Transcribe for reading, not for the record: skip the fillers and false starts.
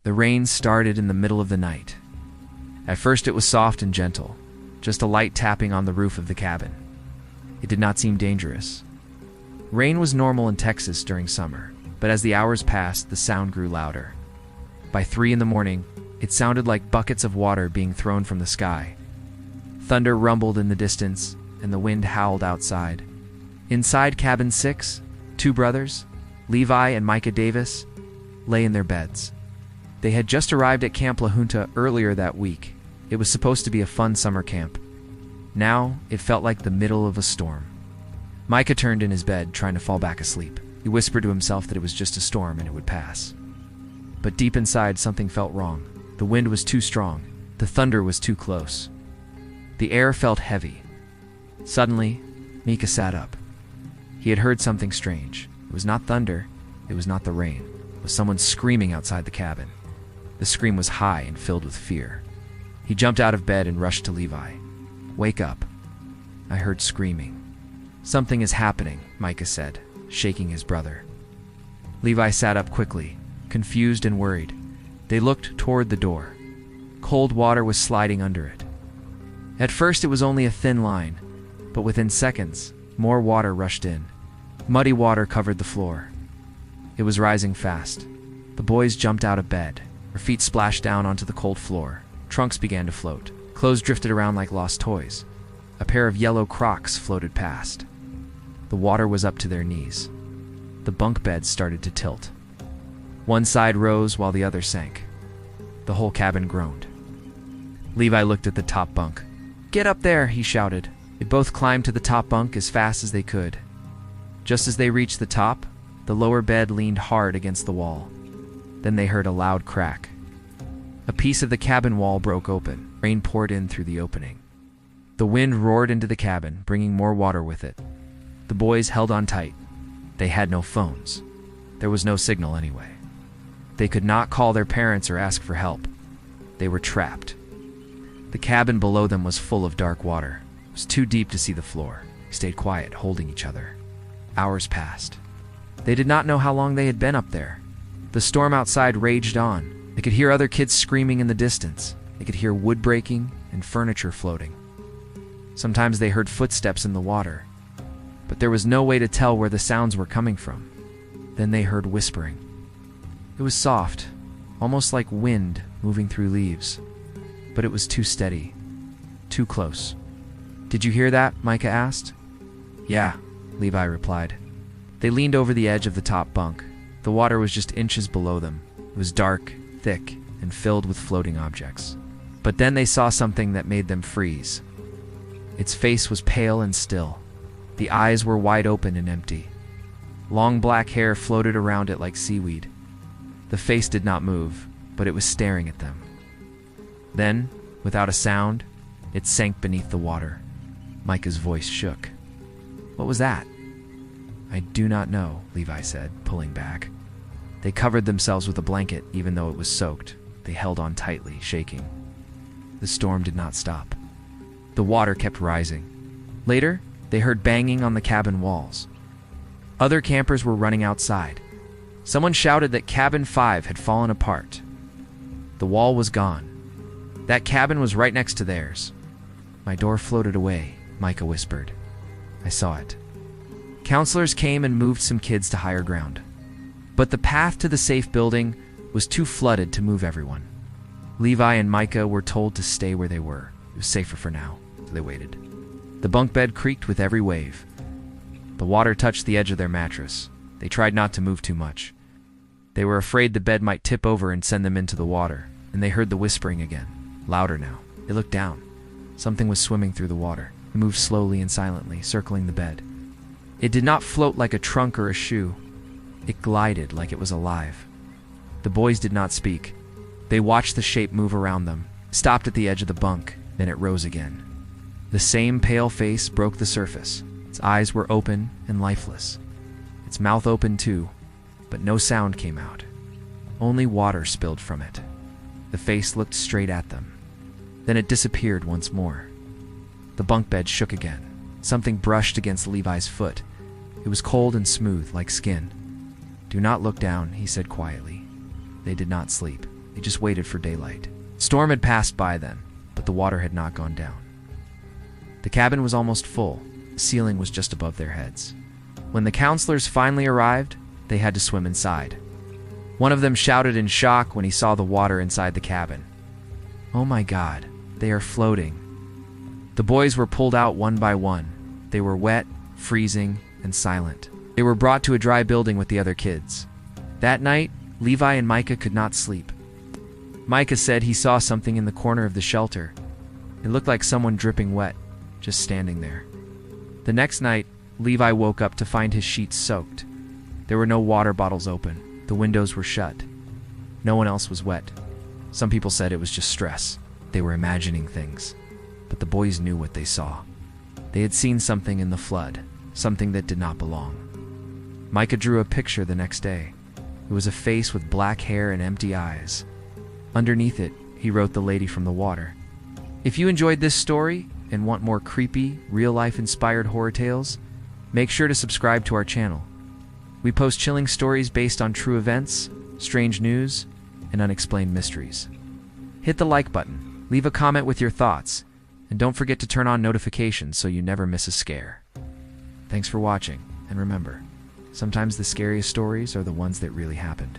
The rain started in the middle of the night. At first it was soft and gentle, just a light tapping on the roof of the cabin. It did not seem dangerous. Rain was normal in Texas during summer, but as the hours passed, the sound grew louder. By 3 in the morning, it sounded like buckets of water being thrown from the sky. Thunder rumbled in the distance, and the wind howled outside. Inside cabin 6, 2 brothers, Levi and Micah Davis, lay in their beds. They had just arrived at Camp La Junta earlier that week. It was supposed to be a fun summer camp. Now, it felt like the middle of a storm. Micah turned in his bed, trying to fall back asleep. He whispered to himself that it was just a storm and it would pass. But deep inside, something felt wrong. The wind was too strong. The thunder was too close. The air felt heavy. Suddenly, Micah sat up. He had heard something strange. It was not thunder. It was not the rain. It was someone screaming outside the cabin. The scream was high and filled with fear. He jumped out of bed and rushed to Levi. "Wake up." I heard screaming. "Something is happening," Micah said, shaking his brother. Levi sat up quickly, confused and worried. They looked toward the door. Cold water was sliding under it. At first it was only a thin line, but within seconds, more water rushed in. Muddy water covered the floor. It was rising fast. The boys jumped out of bed. Their feet splashed down onto the cold floor. Trunks began to float. Clothes drifted around like lost toys. A pair of yellow Crocs floated past. The water was up to their knees. The bunk beds started to tilt. One side rose while the other sank. The whole cabin groaned. Levi looked at the top bunk. "Get up there," he shouted. They both climbed to the top bunk as fast as they could. Just as they reached the top, the lower bed leaned hard against the wall. Then they heard a loud crack. A piece of the cabin wall broke open. Rain poured in through the opening. The wind roared into the cabin, bringing more water with it. The boys held on tight. They had no phones. There was no signal anyway. They could not call their parents or ask for help. They were trapped. The cabin below them was full of dark water. It was too deep to see the floor. They stayed quiet, holding each other. Hours passed. They did not know how long they had been up there. The storm outside raged on. They could hear other kids screaming in the distance. They could hear wood breaking and furniture floating. Sometimes they heard footsteps in the water, but there was no way to tell where the sounds were coming from. Then they heard whispering. It was soft, almost like wind moving through leaves, but it was too steady, too close. "Did you hear that?" Micah asked. "Yeah," Levi replied. They leaned over the edge of the top bunk. The water was just inches below them. It was dark, thick, and filled with floating objects. But then they saw something that made them freeze. Its face was pale and still. The eyes were wide open and empty. Long black hair floated around it like seaweed. The face did not move, but it was staring at them. Then, without a sound, it sank beneath the water. Micah's voice shook. "What was that?" "I do not know," Levi said, pulling back. They covered themselves with a blanket, even though it was soaked. They held on tightly, shaking. The storm did not stop. The water kept rising. Later, they heard banging on the cabin walls. Other campers were running outside. Someone shouted that cabin 5 had fallen apart. The wall was gone. That cabin was right next to theirs. "My door floated away," Micah whispered. "I saw it." Counselors came and moved some kids to higher ground. But the path to the safe building was too flooded to move everyone. Levi and Micah were told to stay where they were. It was safer for now, so they waited. The bunk bed creaked with every wave. The water touched the edge of their mattress. They tried not to move too much. They were afraid the bed might tip over and send them into the water, and they heard the whispering again, louder now. They looked down. Something was swimming through the water. It moved slowly and silently, circling the bed. It did not float like a trunk or a shoe. It glided like it was alive. The boys did not speak. They watched the shape move around them, stopped at the edge of the bunk, then it rose again. The same pale face broke the surface. Its eyes were open and lifeless. Its mouth opened too, but no sound came out. Only water spilled from it. The face looked straight at them. Then it disappeared once more. The bunk bed shook again. Something brushed against Levi's foot. It was cold and smooth, like skin. "Do not look down," he said quietly. They did not sleep. They just waited for daylight. Storm had passed by then, but the water had not gone down. The cabin was almost full. The ceiling was just above their heads. When the counselors finally arrived, they had to swim inside. One of them shouted in shock when he saw the water inside the cabin. "Oh my God, they are floating." The boys were pulled out one by one. They were wet, freezing, and silent. They were brought to a dry building with the other kids. That night, Levi and Micah could not sleep. Micah said he saw something in the corner of the shelter. It looked like someone dripping wet, just standing there. The next night, Levi woke up to find his sheets soaked. There were no water bottles open. The windows were shut. No one else was wet. Some people said it was just stress. They were imagining things. But the boys knew what they saw. They had seen something in the flood, something that did not belong. Micah drew a picture the next day. It was a face with black hair and empty eyes. Underneath it, he wrote "The Lady from the Water." If you enjoyed this story and want more creepy, real-life inspired horror tales, make sure to subscribe to our channel. We post chilling stories based on true events, strange news, and unexplained mysteries. Hit the like button, leave a comment with your thoughts, and don't forget to turn on notifications so you never miss a scare. Thanks for watching, and remember, sometimes the scariest stories are the ones that really happened.